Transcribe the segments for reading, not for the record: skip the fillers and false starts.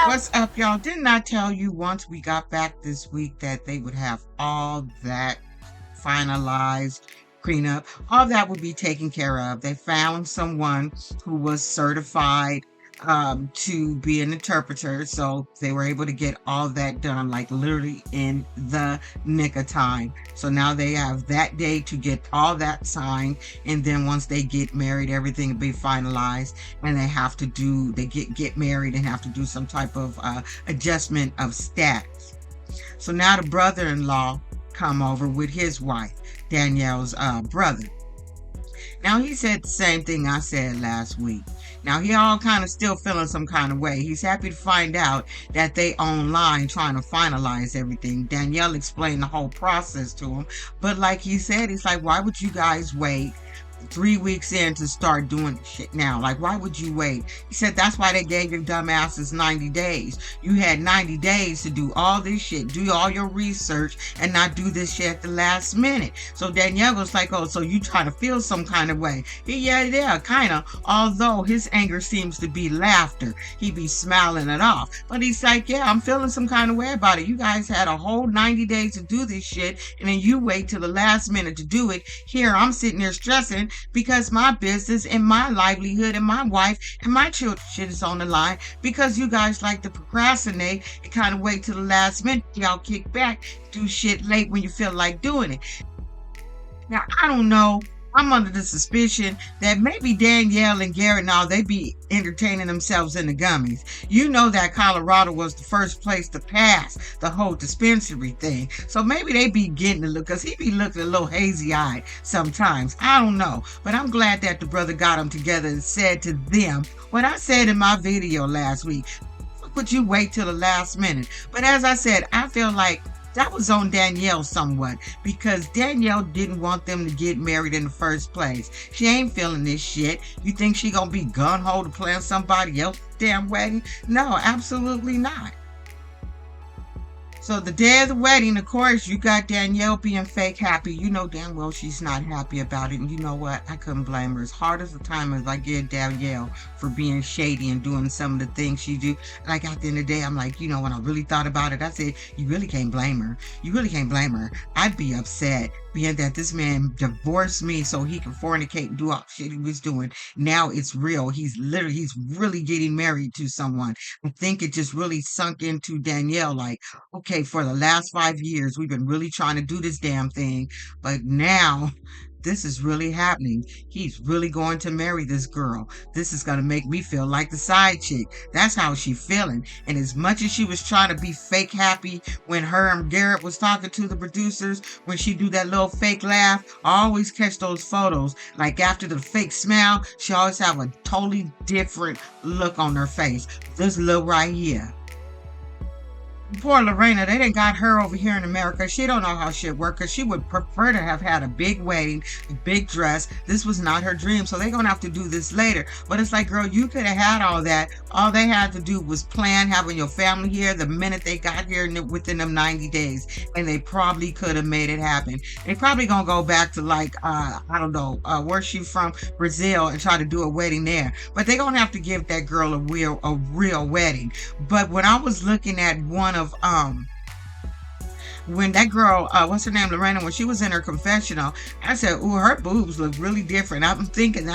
What's up, y'all? Didn't I tell you once we got back this week that they would have all that finalized, cleanup, all that would be taken care of? They found someone who was certified to be an interpreter, so they were able to get all that done, like literally in the nick of time. So now they have that day to get all that signed, and then once they get married, everything will be finalized, and they get married and have to do some type of adjustment of status. So now the brother-in-law come over with his wife, Danielle's brother. Now he said the same thing I said last week. Now he all kind of still feeling some kind of way. He's happy to find out that they online trying to finalize everything. Danielle explained the whole process to him. But like he said, he's like, why would you guys wait 3 weeks in to start doing shit now? Like, why would you wait? He said that's why they gave your dumbasses 90 days. You had 90 days to do all this shit, do all your research, and not do this shit at the last minute. So Danielle was like, oh, so you trying to feel some kind of way? Yeah, kind of. Although his anger seems to be laughter. He be smiling it off. But he's like, yeah, I'm feeling some kind of way about it. You guys had a whole 90 days to do this shit, and then you wait till the last minute to do it. Here, I'm sitting there stressing because my business and my livelihood and my wife and my children shit is on the line because you guys like to procrastinate and kind of wait till the last minute. Y'all kick back, do shit late when you feel like doing it. Now, I don't know. I'm under the suspicion that maybe Danielle and Garrick now they be entertaining themselves in the gummies. You know that Colorado was the first place to pass the whole dispensary thing. So maybe they be getting a look, because he be looking a little hazy-eyed sometimes. I don't know. But I'm glad that the brother got them together and said to them what I said in my video last week. Would you wait till the last minute? But as I said, I feel like that was on Danielle somewhat, because Danielle didn't want them to get married in the first place. She ain't feeling this shit. You think she gonna be gun-ho to plan somebody else's damn wedding? No, absolutely not. So the day of the wedding, of course, you got Danielle being fake happy. You know damn well she's not happy about it. And you know what? I couldn't blame her. As hard as the time as I give Danielle for being shady and doing some of the things she do. Like at the end of the day, I'm like, you know, when I really thought about it, I said, you really can't blame her. You really can't blame her. I'd be upset being that this man divorced me so he can fornicate and do all the shit he was doing. Now it's real. He's really getting married to someone. I think it just really sunk into Danielle like, okay, for the last 5 years, we've been really trying to do this damn thing, but now this is really happening. He's really going to marry this girl. This is going to make me feel like the side chick. That's how she's feeling. And as much as she was trying to be fake happy when her and Garrett was talking to the producers, when she do that little fake laugh, I always catch those photos. Like after the fake smile, she always have a totally different look on her face. This look right here. Poor Lorrana, they done got her over here in America. She don't know how shit work, because she would prefer to have had a big wedding, a big dress. This was not her dream, so they're gonna have to do this later. But it's like, girl, you could have had all that. All they had to do was plan having your family here the minute they got here within them 90 days, and they probably could have made it happen. They probably gonna go back to like I don't know where she from, Brazil, and try to do a wedding there. But they're gonna have to give that girl a real wedding. But when I was looking at one of when that girl, what's her name, Lorrana, when she was in her confessional, I said, ooh, her boobs look really different. I'm thinking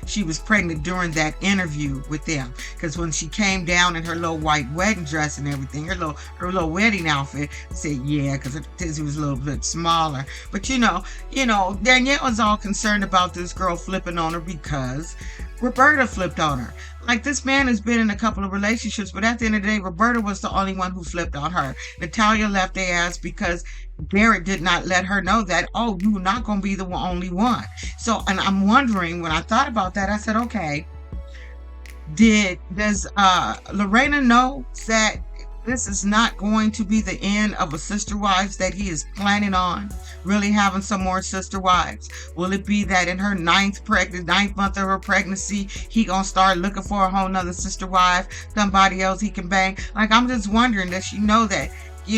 she was pregnant during that interview with them, because when she came down in her little white wedding dress and everything, her little wedding outfit, I said, yeah, because her tizzy was a little bit smaller. But you know, Danielle was all concerned about this girl flipping on her because Roberta flipped on her. Like, this man has been in a couple of relationships, but at the end of the day, Roberta was the only one who flipped on her. Natalia left their ass because Garrett did not let her know that, oh, you're not going to be the only one. So, and I'm wondering, when I thought about that, I said, okay, does Lorrana know that this is not going to be the end of a sister wives, that he is planning on really having some more sister wives? Will it be that in her ninth month of her pregnancy, he gonna start looking for a whole nother sister wife, somebody else he can bang? Like, I'm just wondering, does she know that,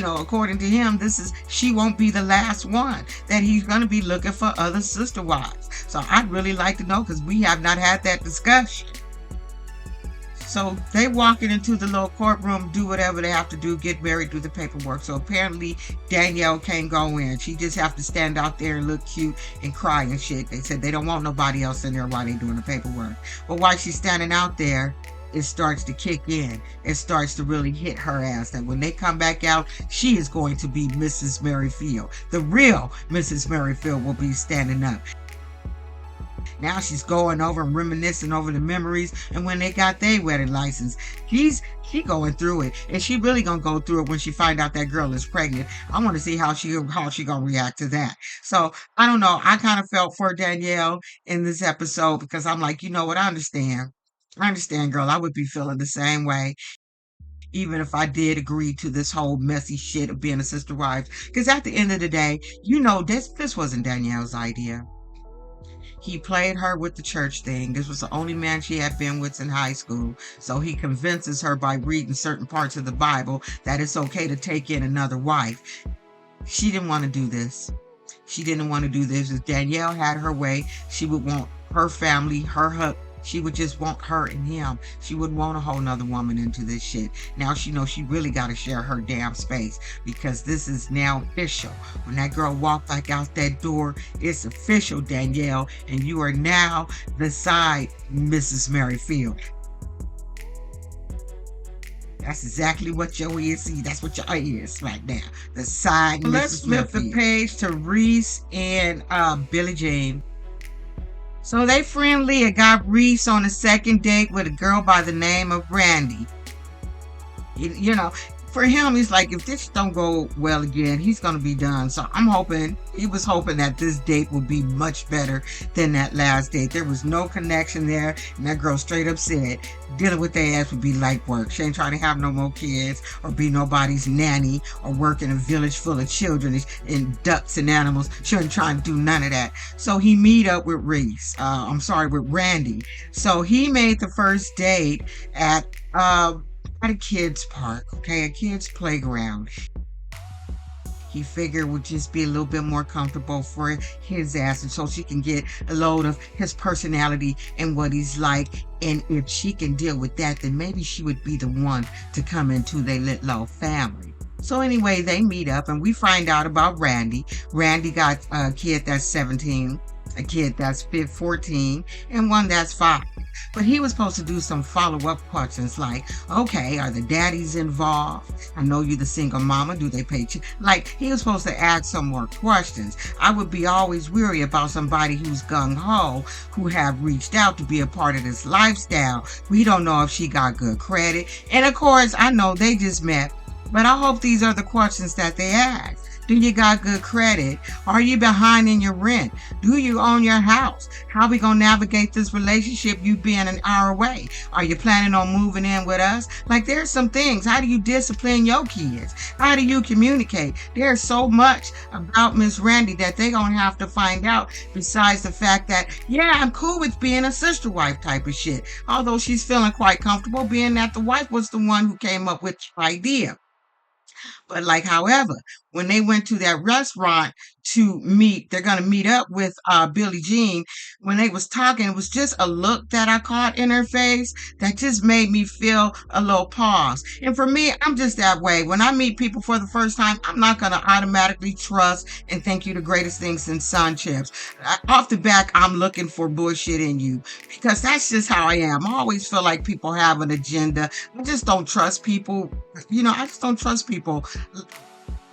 according to him, she won't be the last one, that he's gonna be looking for other sister wives? So I'd really like to know, because we have not had that discussion. So they walking into the little courtroom, do whatever they have to do, get married, do the paperwork. So apparently Danielle can't go in. She just have to stand out there and look cute and cry and shit. They said they don't want nobody else in there while they doing the paperwork. But while she's standing out there, it starts to kick in. It starts to really hit her ass that when they come back out, she is going to be Mrs. Maryfield. The real Mrs. Maryfield will be standing up. Now she's going over and reminiscing over the memories and when they got their wedding license. She going through it, and she really gonna go through it when she find out that girl is pregnant. I want to see how she gonna react to that. So I don't know. I kind of felt for Danielle in this episode because I'm like, you know what? I understand. I understand, girl. I would be feeling the same way, even if I did agree to this whole messy shit of being a sister wife. Because at the end of the day, you know, this wasn't Danielle's idea. He played her with the church thing. This was the only man she had been with in high school. So he convinces her by reading certain parts of the Bible that it's okay to take in another wife. She didn't want to do this. She didn't want to do this. If Danielle had her way, she would want her family, her she would just want her and him. She wouldn't want a whole nother woman into this shit. Now she knows she really got to share her damn space because this is now official. When that girl walked back out that door, it's official, Danielle, and you are now the side Mrs. Maryfield. That's exactly what your is. See, that's what your is right now. The side Mrs. Let's flip the page to Reese and Billie Jean. So they friendly and got Reese on a second date with a girl by the name of Randy. You know, for him, he's like, if this don't go well again, he's going to be done. So he was hoping that this date would be much better than that last date. There was no connection there. And that girl straight up said, dealing with their ass would be light work. She ain't trying to have no more kids or be nobody's nanny or work in a village full of children and ducks and animals. She ain't trying to do none of that. So he meet up with with Randy. So he made the first date at a kid's park, a kid's playground. He figured would just be a little bit more comfortable for his ass, and so she can get a load of his personality and what he's like. And if she can deal with that, then maybe she would be the one to come into their little family. So anyway, they meet up and we find out about Randy. Randy got a kid that's 17, a kid that's 14, and one that's 5. But he was supposed to do some follow-up questions like, okay, are the daddies involved? I know you're the single mama. Do they pay you? Like, he was supposed to ask some more questions. I would be always weary about somebody who's gung-ho, who have reached out to be a part of this lifestyle. We don't know if she got good credit. And of course, I know they just met, but I hope these are the questions that they ask. Do you got good credit? Are you behind in your rent? Do you own your house? How we gonna navigate this relationship, you being an hour away? Are you planning on moving in with us? Like, there's some things. How do you discipline your kids? How do you communicate? There's so much about Miss Randy that they gonna have to find out, besides the fact that, yeah, I'm cool with being a sister wife type of shit. Although she's feeling quite comfortable being that the wife was the one who came up with the idea. But however, when they went to that restaurant to meet, they're going to meet up with Billie Jean. When they was talking, it was just a look that I caught in her face that just made me feel a little pause. And for me, I'm just that way. When I meet people for the first time, I'm not going to automatically trust and think you the greatest thing since sun chips. Off the back, I'm looking for bullshit in you because that's just how I am. I always feel like people have an agenda. I just don't trust people. I just don't trust people.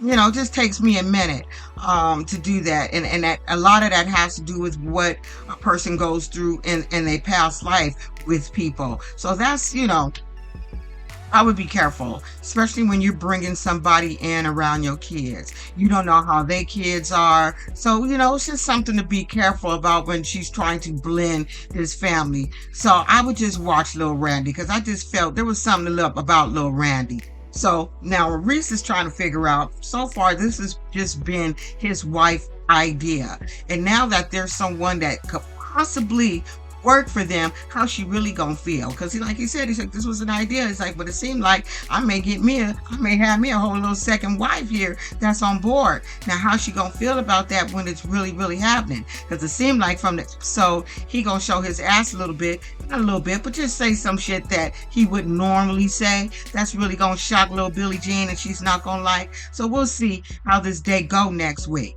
It just takes me a minute to do that. And that a lot of that has to do with what a person goes through in their past life with people. So that's, I would be careful, especially when you're bringing somebody in around your kids. You don't know how their kids are. So, it's just something to be careful about when she's trying to blend his family. So I would just watch Lil Randy because I just felt there was something to love about Lil Randy. So now Reese is trying to figure out, so far this has just been his wife idea. And now that there's someone that could possibly work for them, how she really gonna feel? Because like he said, he's like, this was an idea. It's like, but it seemed like I may have me a whole little second wife here that's on board. Now, how she gonna feel about that when it's really, really happening? Because it seemed like from the episode, he gonna show his ass a little bit, not a little bit, but just say some shit that he wouldn't normally say. That's really gonna shock little Billie Jean, and she's not gonna like. So we'll see how this day go next week.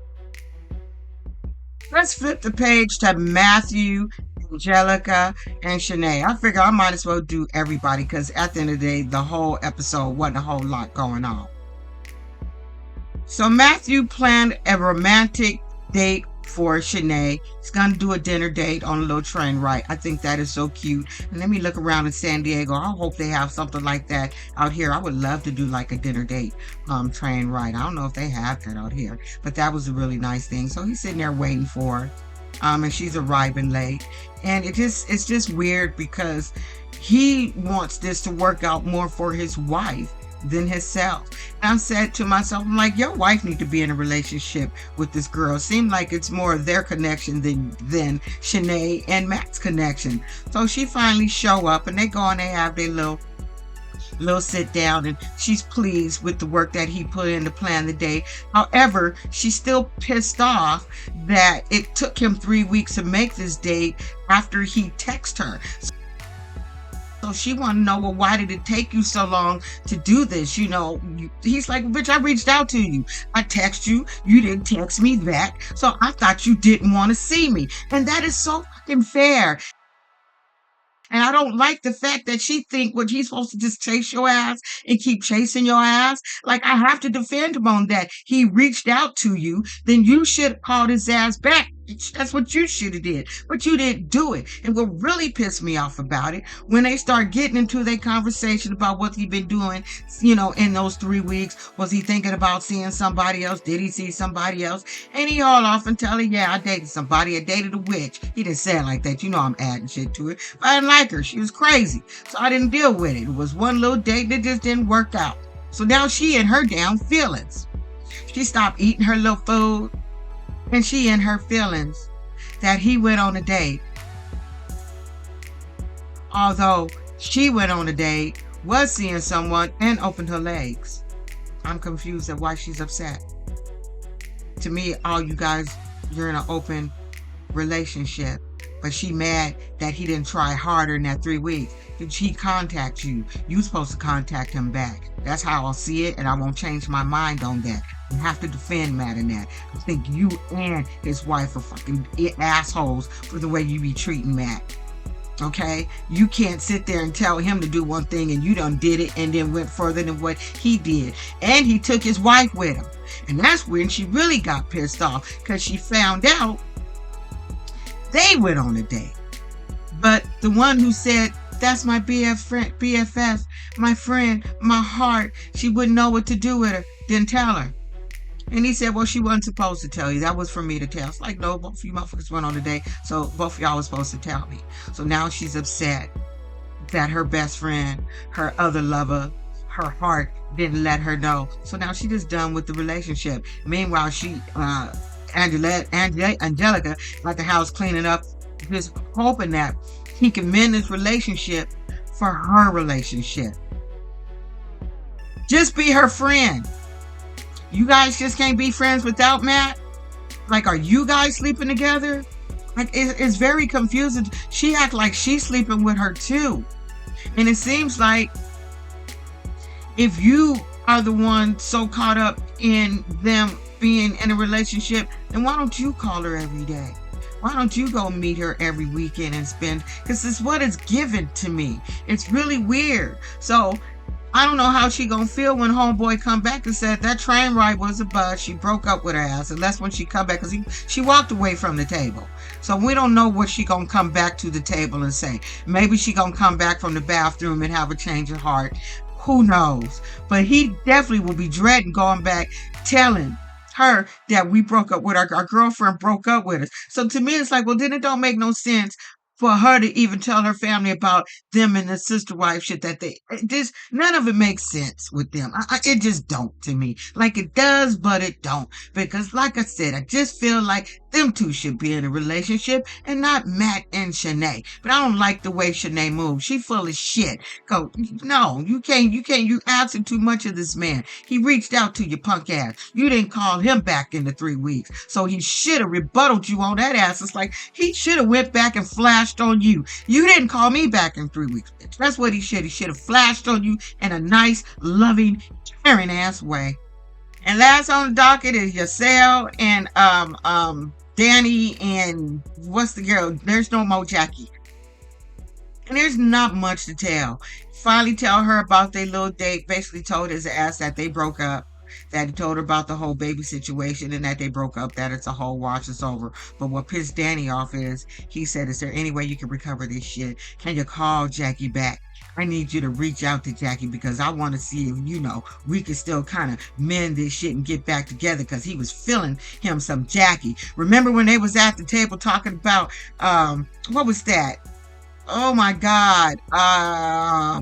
Let's flip the page to Matthew, Angelica, and Chenet. I figure I might as well do everybody because at the end of the day, the whole episode wasn't a whole lot going on. So Matthew planned a romantic date for Chenet. He's going to do a dinner date on a little train ride. I think that is so cute. And let me look around in San Diego. I hope they have something like that out here. I would love to do like a dinner date train ride. I don't know if they have that out here, but that was a really nice thing. So he's sitting there waiting for her. And she's arriving late. And it's just weird because he wants this to work out more for his wife than himself. And I said to myself, I'm like, your wife need to be in a relationship with this girl. It seemed like it's more of their connection than Chenet and Matt's connection. So she finally show up and they go and they have their little sit down, and she's pleased with the work that he put in to plan the day. However, she's still pissed off that it took him 3 weeks to make this date after he texted her. So she want to know, well, why did it take you so long to do this? You know, he's like, bitch, I reached out to you. I text you. You didn't text me back. So I thought you didn't want to see me. And that is so fucking fair. And I don't like the fact that she think what he's supposed to just chase your ass and keep chasing your ass. Like, I have to defend him on that. He reached out to you, then you should have called his ass back. That's what you should have did, but you didn't do it. And what really pissed me off about it, when they start getting into their conversation about what he'd been doing, you know, in those 3 weeks. Was he thinking about seeing somebody else? Did he see somebody else? And he all off and tell her, yeah, I dated somebody. I dated a witch. He didn't say it like that. You know, I'm adding shit to it. But I didn't like her. She was crazy. So I didn't deal with it. It was one little date that just didn't work out. So now she in her damn feelings. She stopped eating her little food. And she in her feelings that he went on a date. Although she went on a date, was seeing someone, and opened her legs. I'm confused at why she's upset. To me, all you guys, you're in an open relationship. But she mad that he didn't try harder in that 3 weeks. Did he contact you? You supposed to contact him back. That's how I'll see it, and I won't change my mind on that. You have to defend Matt in that. I think you and his wife are fucking assholes for the way you be treating Matt. Okay? You can't sit there and tell him to do one thing and you done did it and then went further than what he did. And he took his wife with him. And that's when she really got pissed off, because she found out they went on a date. But the one who said, that's my BFF, my friend, my heart, she wouldn't know what to do with her, didn't tell her. And he said, well, she wasn't supposed to tell you. That was for me to tell. It's like, no, both of you motherfuckers went on a date, so both of y'all was supposed to tell me. So now she's upset that her best friend, her other lover, her heart didn't let her know. So now she just done with the relationship. Meanwhile, Angelica at the house cleaning up, just hoping that he can mend this relationship for her relationship. Just be her friend. You guys just can't be friends without Matt? Like, are you guys sleeping together? Like, it's very confusing. She act like she's sleeping with her too. And it seems like if you are the one so caught up in them being in a relationship, then why don't you call her every day? Why don't you go meet her every weekend and spend? Because it's what is given to me. It's really weird. So I don't know how she gonna feel when homeboy come back and said that train ride was a buzz. She broke up with her ass, and that's when she come back, because she walked away from the table. So we don't know what she gonna come back to the table and say. Maybe she gonna come back from the bathroom and have a change of heart. Who knows? But he definitely will be dreading going back, telling her that we broke up with our girlfriend broke up with us. So to me, it's like, well, then it don't make no sense for her to even tell her family about them and the sister wife shit that none of it makes sense with them. It just don't to me. Like, it does, but it don't. Because like I said, I just feel like Them two should be in a relationship and not Matt and Chenet. But I don't like the way Chenet moves. She full of shit. Go, no, you asking too much of this man. He reached out to you, punk ass. You didn't call him back in the 3 weeks. So he should have rebutted you on that ass. It's like he should have went back and flashed on you. You didn't call me back in 3 weeks, bitch. That's what he should. He should have flashed on you in a nice, loving, caring ass way. And last on the docket is Yasel and Danny and what's the girl? There's no more Jackie. And there's not much to tell. Finally tell her about their little date. Basically told his ass that they broke up. That he told her about the whole baby situation and that they broke up, that it's a whole wash, it's over. But what pissed Danny off is, he said, is there any way you can recover this shit? Can you call Jackie back? I need you to reach out to Jackie because I want to see if, we can still kind of mend this shit and get back together, because he was feeling him some Jackie. Remember when they was at the table talking about, what was that? Oh my God,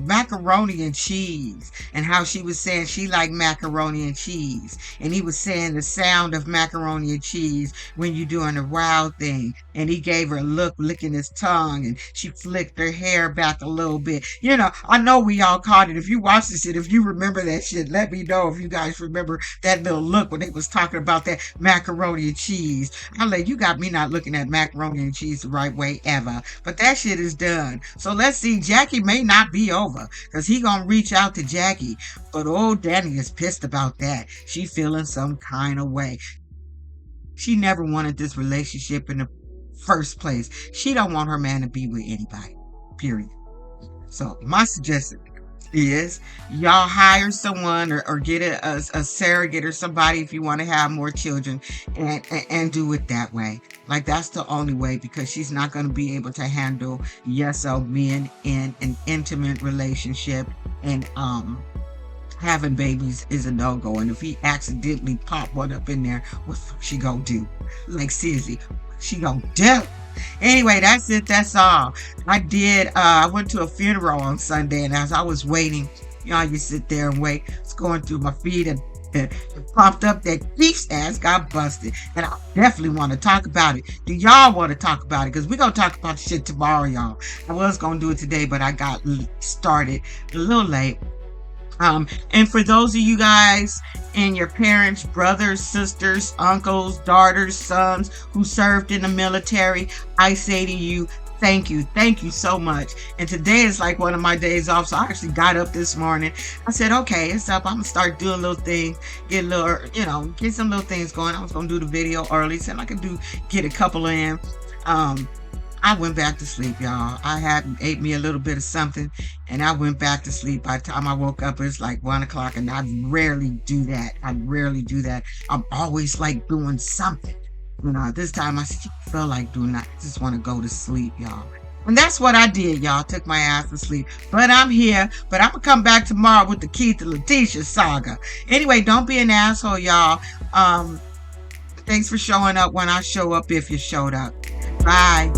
macaroni and cheese, and how she was saying she liked macaroni and cheese, and he was saying the sound of macaroni and cheese when you're doing a wild thing, and he gave her a look, licking his tongue, and she flicked her hair back a little bit. I know we all caught it. If you watch this shit, if you remember that shit, let me know if you guys remember that little look when they was talking about that macaroni and cheese. You got me not looking at macaroni and cheese the right way ever, but that shit is done. So let's see. Jackie may not be over because he gonna reach out to Jackie, but old Danny is pissed about that. She feeling some kind of way. She never wanted this relationship in the first place. She don't want her man to be with anybody, period. So my suggestion is y'all hire someone or get a surrogate or somebody if you want to have more children, and do it that way. Like, that's the only way, because she's not going to be able to handle being in an intimate relationship, and having babies is a no-go. And if he accidentally pop one up in there, what she gonna do? Like, seriously, what she gonna do? Anyway, that's it. That's all. I went to a funeral on Sunday, and as I was waiting, you sit there and wait. It's going through my feed, and it popped up that Beef's ass got busted. And I definitely want to talk about it. Do y'all want to talk about it? Because we're going to talk about shit tomorrow, y'all. I was going to do it today, but I got started a little late. And for those of you guys and your parents, brothers, sisters, uncles, daughters, sons who served in the military, I say to you, thank you. Thank you so much. And today is like one of my days off. So I actually got up this morning. I said, okay, it's up. I'm going to start doing little things, get some little things going. I was going to do the video early so I could get a couple in. I went back to sleep, y'all. I had ate me a little bit of something, and I went back to sleep. By the time I woke up, it's like 1 o'clock, and I rarely do that. I'm always like doing something. This time I feel like doing that. I just want to go to sleep, y'all. And that's what I did, y'all. Took my ass to sleep. But I'm here. But I'm going to come back tomorrow with the Keith and Letitia saga. Anyway, don't be an asshole, y'all. Thanks for showing up when I show up, if you showed up. Bye.